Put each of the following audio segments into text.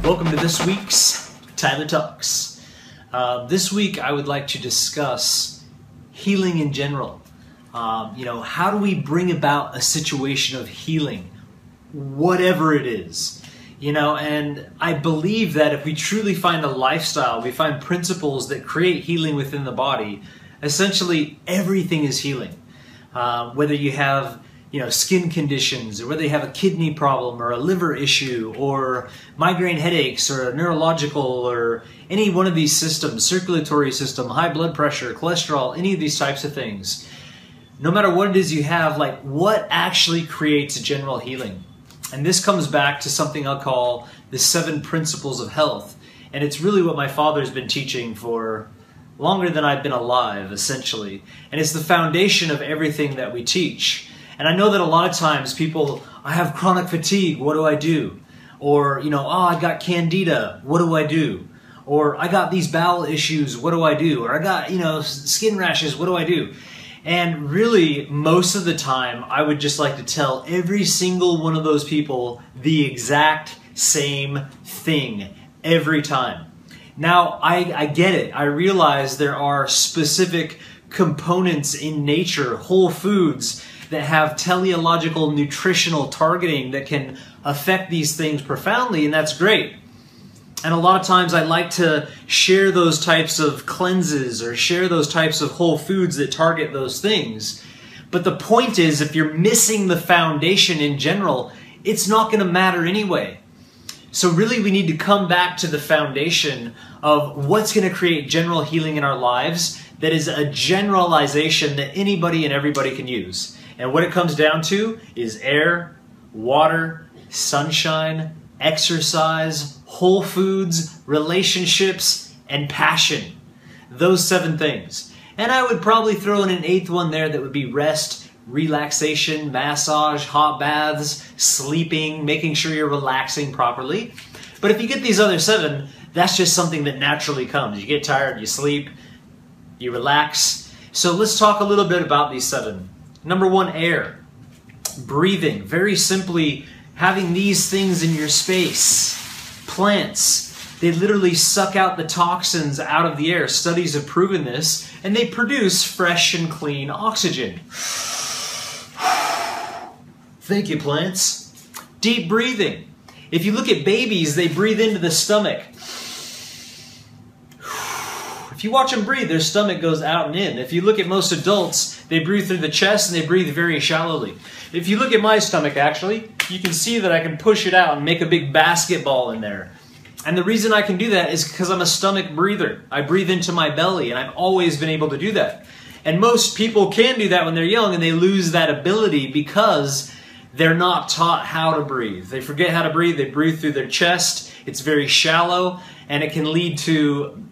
Welcome to this week's Tyler Talks. This week I would like to discuss healing in general. How do we bring about a situation of healing, whatever it is? And I believe that if we truly find a lifestyle, we find principles that create healing within the body, essentially everything is healing. Whether you have skin conditions, or whether you have a kidney problem or a liver issue or migraine headaches or a neurological or any one of these systems, circulatory system, high blood pressure, cholesterol, any of these types of things, no matter what it is you have, what actually creates general healing? And this comes back to something I'll call the 7 principles of health. And it's really what my father's been teaching for longer than I've been alive, essentially. And it's the foundation of everything that we teach. And I know that a lot of times people, I have chronic fatigue, what do I do? Or, I got candida, what do I do? Or I got these bowel issues, what do I do? Or I got, skin rashes, what do I do? And really, most of the time, I would just like to tell every single one of those people the exact same thing every time. Now, I get it. I realize there are specific components in nature, whole foods, that have teleological nutritional targeting that can affect these things profoundly, and that's great. And a lot of times I like to share those types of cleanses or share those types of whole foods that target those things. But the point is, if you're missing the foundation in general, it's not going to matter anyway. So really we need to come back to the foundation of what's going to create general healing in our lives that is a generalization that anybody and everybody can use. And what it comes down to is air, water, sunshine, exercise, whole foods, relationships, and passion. Those 7 things. And I would probably throw in an 8th one there that would be rest, relaxation, massage, hot baths, sleeping, making sure you're relaxing properly. But if you get these other 7, that's just something that naturally comes. You get tired, you sleep, you relax. So let's talk a little bit about these 7. Number 1, air. Breathing. Very simply, having these things in your space. Plants. They literally suck out the toxins out of the air. Studies have proven this. And they produce fresh and clean oxygen. Thank you, plants. Deep breathing. If you look at babies, they breathe into the stomach. If you watch them breathe, their stomach goes out and in. If you look at most adults, they breathe through the chest and they breathe very shallowly. If you look at my stomach, actually, you can see that I can push it out and make a big basketball in there. And the reason I can do that is because I'm a stomach breather. I breathe into my belly, and I've always been able to do that. And most people can do that when they're young, and they lose that ability because they're not taught how to breathe. They forget how to breathe. They breathe through their chest. It's very shallow, and it can lead to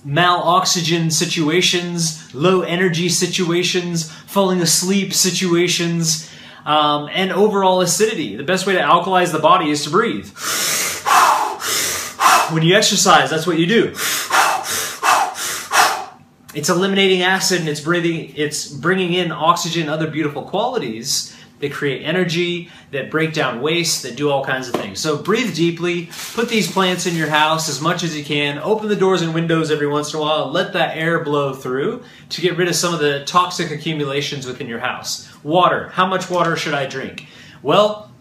mal-oxygen situations, low energy situations, falling asleep situations, and overall acidity. The best way to alkalize the body is to breathe. When you exercise, that's what you do. It's eliminating acid and it's bringing in oxygen and other beautiful qualities that create energy, that break down waste, that do all kinds of things. So breathe deeply, put these plants in your house as much as you can, open the doors and windows every once in a while, let that air blow through to get rid of some of the toxic accumulations within your house. Water. How much water should I drink? Well,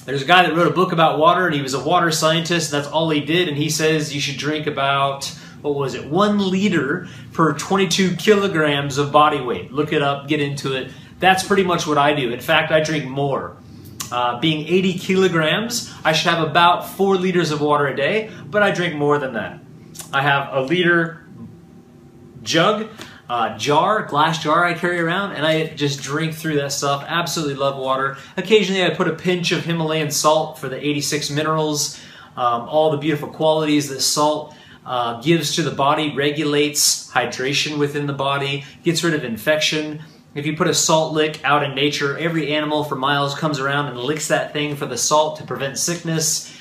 there's a guy that wrote a book about water, and he was a water scientist, and that's all he did, and he says you should drink about, 1 liter per 22 kilograms of body weight. Look it up, get into it. That's pretty much what I do. In fact, I drink more. Being 80 kilograms, I should have about 4 liters of water a day, but I drink more than that. I have a liter jug, glass jar I carry around, and I just drink through that stuff. Absolutely love water. Occasionally I put a pinch of Himalayan salt for the 86 minerals, all the beautiful qualities that salt gives to the body, regulates hydration within the body, gets rid of infection. If you put a salt lick out in nature, every animal for miles comes around and licks that thing for the salt to prevent sickness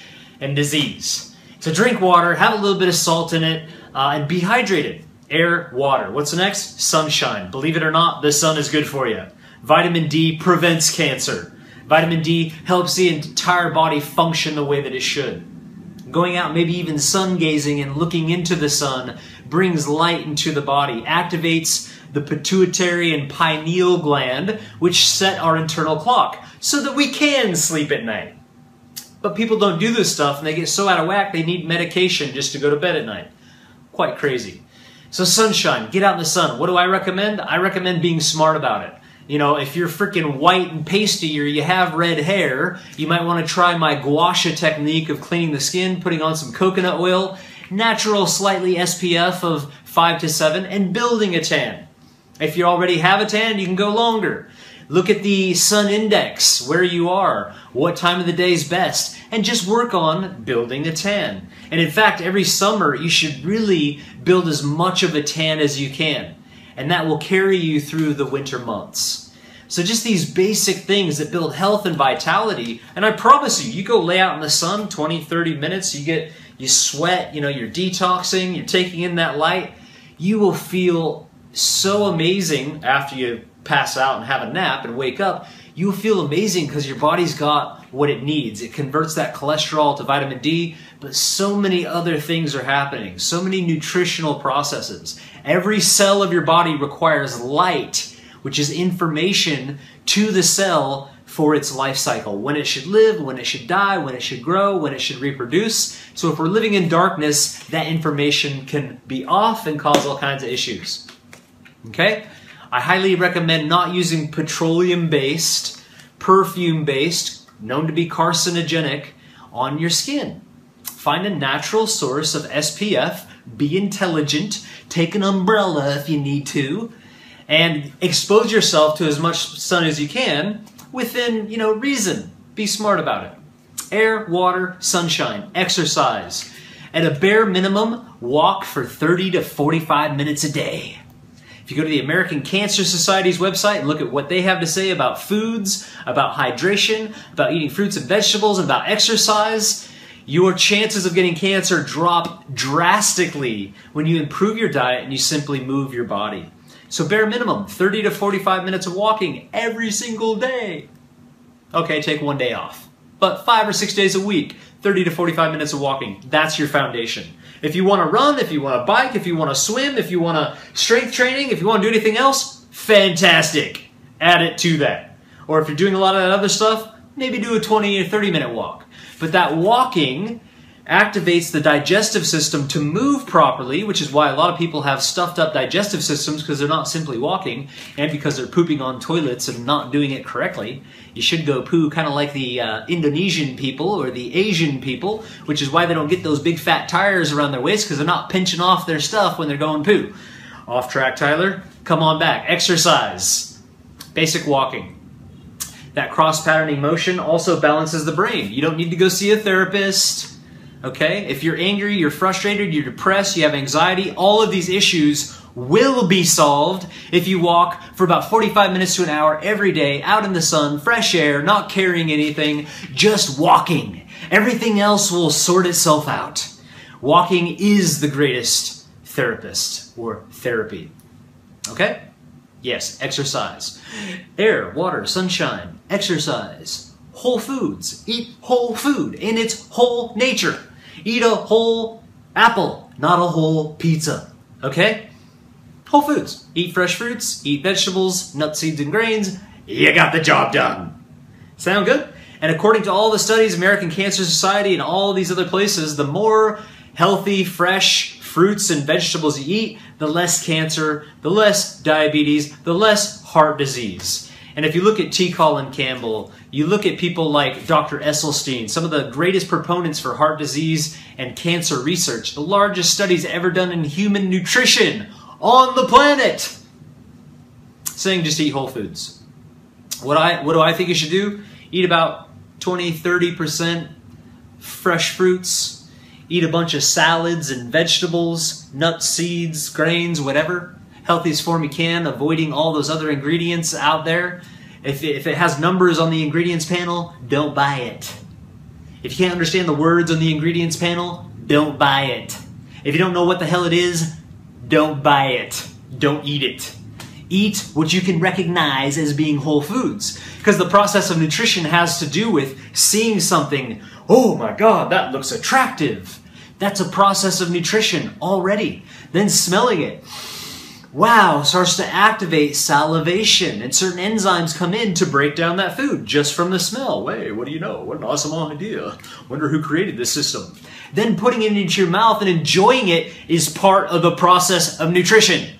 and disease. So drink water, have a little bit of salt in it, and be hydrated. Air, water. What's next? Sunshine. Believe it or not, the sun is good for you. Vitamin D prevents cancer. Vitamin D helps the entire body function the way that it should. Going out, maybe even sun gazing and looking into the sun, brings light into the body, activates the pituitary and pineal gland, which set our internal clock so that we can sleep at night. But people don't do this stuff and they get so out of whack they need medication just to go to bed at night. Quite crazy. So sunshine, get out in the sun. What do I recommend? I recommend being smart about it. You know, if you're freaking white and pasty or you have red hair, you might want to try my gua sha technique of cleaning the skin, putting on some coconut oil, natural slightly SPF of 5 to 7, and building a tan. If you already have a tan, you can go longer. Look at the sun index, where you are, what time of the day is best, and just work on building a tan. And in fact, every summer you should really build as much of a tan as you can. And that will carry you through the winter months. So just these basic things that build health and vitality, and I promise you, you go lay out in the sun 20, 30 minutes, you sweat, you're detoxing, you're taking in that light, you will feel so amazing after you pass out and have a nap and wake up. You will feel amazing because your body's got what it needs. It converts that cholesterol to vitamin D, but so many other things are happening, so many nutritional processes. Every cell of your body requires light, which is information to the cell for its life cycle. When it should live, when it should die, when it should grow, when it should reproduce. So if we're living in darkness, that information can be off and cause all kinds of issues. Okay? I highly recommend not using petroleum-based, perfume-based, known to be carcinogenic, on your skin. Find a natural source of SPF, be intelligent, take an umbrella if you need to, and expose yourself to as much sun as you can within, reason. Be smart about it. Air, water, sunshine, exercise. At a bare minimum, walk for 30 to 45 minutes a day. If you go to the American Cancer Society's website and look at what they have to say about foods, about hydration, about eating fruits and vegetables, and about exercise, your chances of getting cancer drop drastically when you improve your diet and you simply move your body. So bare minimum, 30 to 45 minutes of walking every single day. Okay, take one day off. But 5 or 6 days a week, 30 to 45 minutes of walking. That's your foundation. If you want to run, if you want to bike, if you want to swim, if you want to strength training, if you want to do anything else, fantastic. Add it to that. Or if you're doing a lot of that other stuff, maybe do a 20 or 30 minute walk. But that walking activates the digestive system to move properly, which is why a lot of people have stuffed up digestive systems because they're not simply walking and because they're pooping on toilets and not doing it correctly. You should go poo kind of like the Indonesian people or the Asian people, which is why they don't get those big fat tires around their waist because they're not pinching off their stuff when they're going poo. Off track, Tyler. Come on back. Exercise. Basic walking. That cross-patterning motion also balances the brain. You don't need to go see a therapist. Okay? If you're angry, you're frustrated, you're depressed, you have anxiety, all of these issues will be solved if you walk for about 45 minutes to an hour every day, out in the sun, fresh air, not carrying anything, just walking. Everything else will sort itself out. Walking is the greatest therapist or therapy. Okay? Yes, exercise. Air, water, sunshine, exercise. Whole foods. Eat whole food in its whole nature. Eat a whole apple, not a whole pizza. Okay? Whole foods. Eat fresh fruits, eat vegetables, nuts, seeds, and grains. You got the job done. Sound good? And according to all the studies, American Cancer Society and all these other places, the more healthy, fresh fruits and vegetables you eat, the less cancer, the less diabetes, the less heart disease. And if you look at T. Colin Campbell, you look at people like Dr. Esselstyn, some of the greatest proponents for heart disease and cancer research, the largest studies ever done in human nutrition on the planet, saying just eat whole foods. What do I think you should do? Eat about 20-30% fresh fruits. Eat a bunch of salads and vegetables, nuts, seeds, grains, whatever. Healthiest form you can, avoiding all those other ingredients out there. If it has numbers on the ingredients panel, don't buy it. If you can't understand the words on the ingredients panel, don't buy it. If you don't know what the hell it is, don't buy it. Don't eat it. Eat what you can recognize as being whole foods. Because the process of nutrition has to do with seeing something. oh my God, that looks attractive. That's a process of nutrition already. Then smelling it, wow, starts to activate salivation, and certain enzymes come in to break down that food just from the smell. Wait, what do you know? What an awesome idea. Wonder who created this system. Then putting it into your mouth and enjoying it is part of the process of nutrition.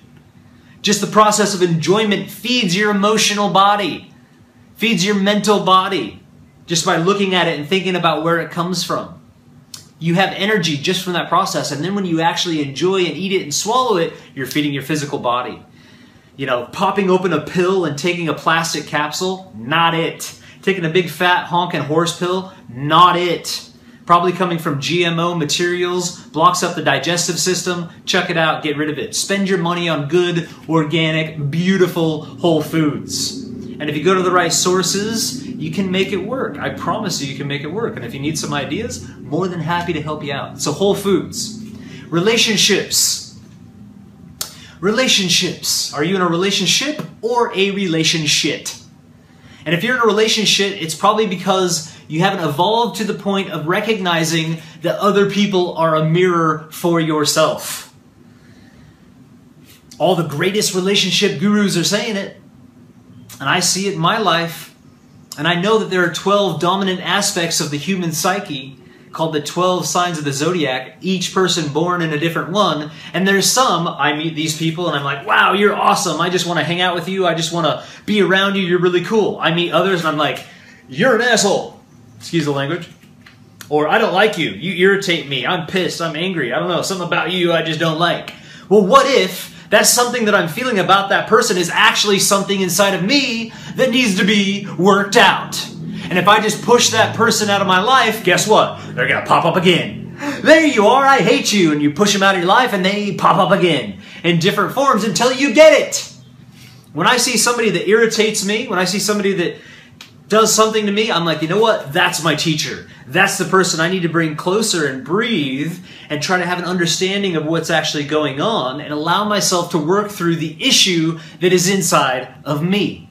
Just the process of enjoyment feeds your emotional body, feeds your mental body, just by looking at it and thinking about where it comes from. You have energy just from that process, and then when you actually enjoy and eat it and swallow it, you're feeding your physical body. You know, popping open a pill and taking a plastic capsule, not it. Taking a big fat honking horse pill, not it. Probably coming from GMO materials, blocks up the digestive system. Chuck it out, get rid of it. Spend your money on good, organic, beautiful whole foods. And if you go to the right sources, you can make it work. I promise you can make it work. And if you need some ideas, more than happy to help you out. So whole foods. Relationships. Relationships. Are you in a relationship or a relationship? And if you're in a relationship, it's probably because you haven't evolved to the point of recognizing that other people are a mirror for yourself. All the greatest relationship gurus are saying it. And I see it in my life. And I know that there are 12 dominant aspects of the human psyche called the 12 signs of the zodiac, each person born in a different one. And there's some, I meet these people and I'm like, wow, you're awesome. I just want to hang out with you. I just want to be around you. You're really cool. I meet others and I'm like, you're an asshole. Excuse the language. Or I don't like you. You irritate me. I'm pissed. I'm angry. I don't know. Something about you I just don't like. Well, what if that's something that I'm feeling about that person is actually something inside of me that needs to be worked out? And if I just push that person out of my life, guess what? They're going to pop up again. There you are, I hate you. And you push them out of your life and they pop up again in different forms until you get it. When I see somebody that irritates me, when I see somebody that does something to me, I'm like, you know what? That's my teacher. That's the person I need to bring closer and breathe and try to have an understanding of what's actually going on and allow myself to work through the issue that is inside of me.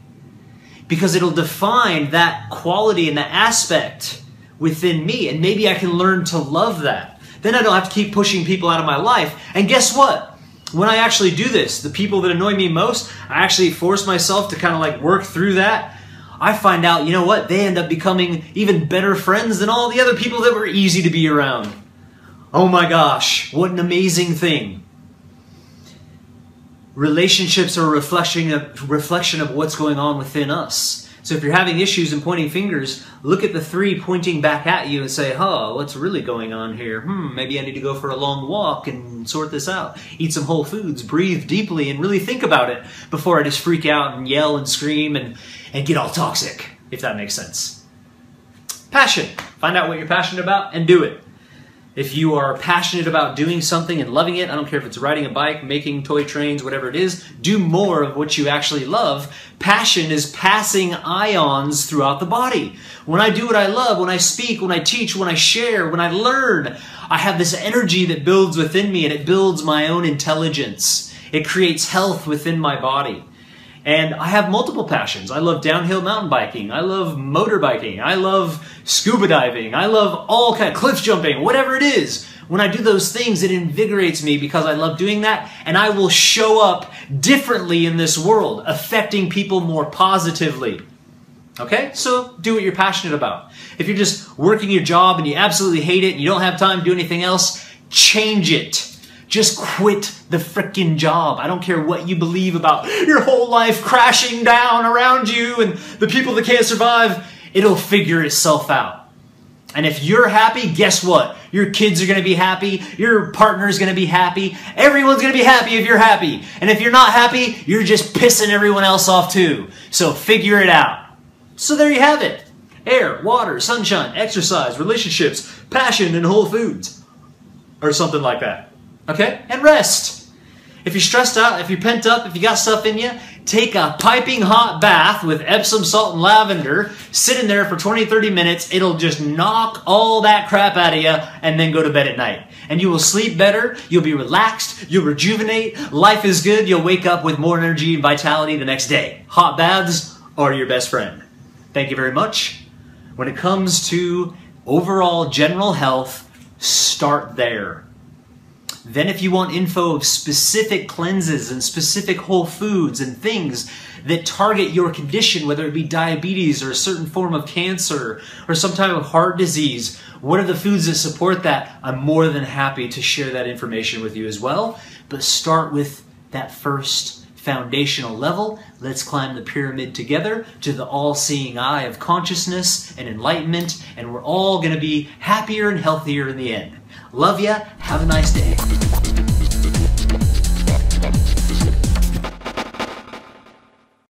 Because it'll define that quality and that aspect within me, and maybe I can learn to love that. Then I don't have to keep pushing people out of my life. And guess what? When I actually do this, the people that annoy me most, I actually force myself to kind of like work through that. I find out, you know what? They end up becoming even better friends than all the other people that were easy to be around. Oh my gosh, what an amazing thing. Relationships are a reflection of what's going on within us. So if you're having issues and pointing fingers, look at the three pointing back at you and say, huh, what's really going on here? Maybe I need to go for a long walk and sort this out. Eat some whole foods, breathe deeply, and really think about it before I just freak out and yell and scream and get all toxic, if that makes sense. Passion. Find out what you're passionate about and do it. If you are passionate about doing something and loving it, I don't care if it's riding a bike, making toy trains, whatever it is, do more of what you actually love. Passion is passing ions throughout the body. When I do what I love, when I speak, when I teach, when I share, when I learn, I have this energy that builds within me and it builds my own intelligence. It creates health within my body. And I have multiple passions. I love downhill mountain biking. I love motorbiking. I love scuba diving. I love all kind of cliff jumping, whatever it is. When I do those things, it invigorates me because I love doing that. And I will show up differently in this world, affecting people more positively. Okay? So do what you're passionate about. If you're just working your job and you absolutely hate it and you don't have time to do anything else, change it. Just quit the frickin' job. I don't care what you believe about your whole life crashing down around you and the people that can't survive. It'll figure itself out. And if you're happy, guess what? Your kids are going to be happy. Your partner's going to be happy. Everyone's going to be happy if you're happy. And if you're not happy, you're just pissing everyone else off too. So figure it out. So there you have it. Air, water, sunshine, exercise, relationships, passion, and whole foods. Or something like that. Okay? And rest. If you're stressed out, if you're pent up, if you got stuff in you, take a piping hot bath with Epsom salt and lavender, sit in there for 20-30 minutes, it'll just knock all that crap out of you, and then go to bed at night. And you will sleep better, you'll be relaxed, you'll rejuvenate, life is good, you'll wake up with more energy and vitality the next day. Hot baths are your best friend. Thank you very much. When it comes to overall general health, start there. Then if you want info of specific cleanses and specific whole foods and things that target your condition, whether it be diabetes or a certain form of cancer or some type of heart disease, what are the foods that support that? I'm more than happy to share that information with you as well. But start with that first foundational level. Let's climb the pyramid together to the all-seeing eye of consciousness and enlightenment, and we're all going to be happier and healthier in the end. Love ya. Have a nice day.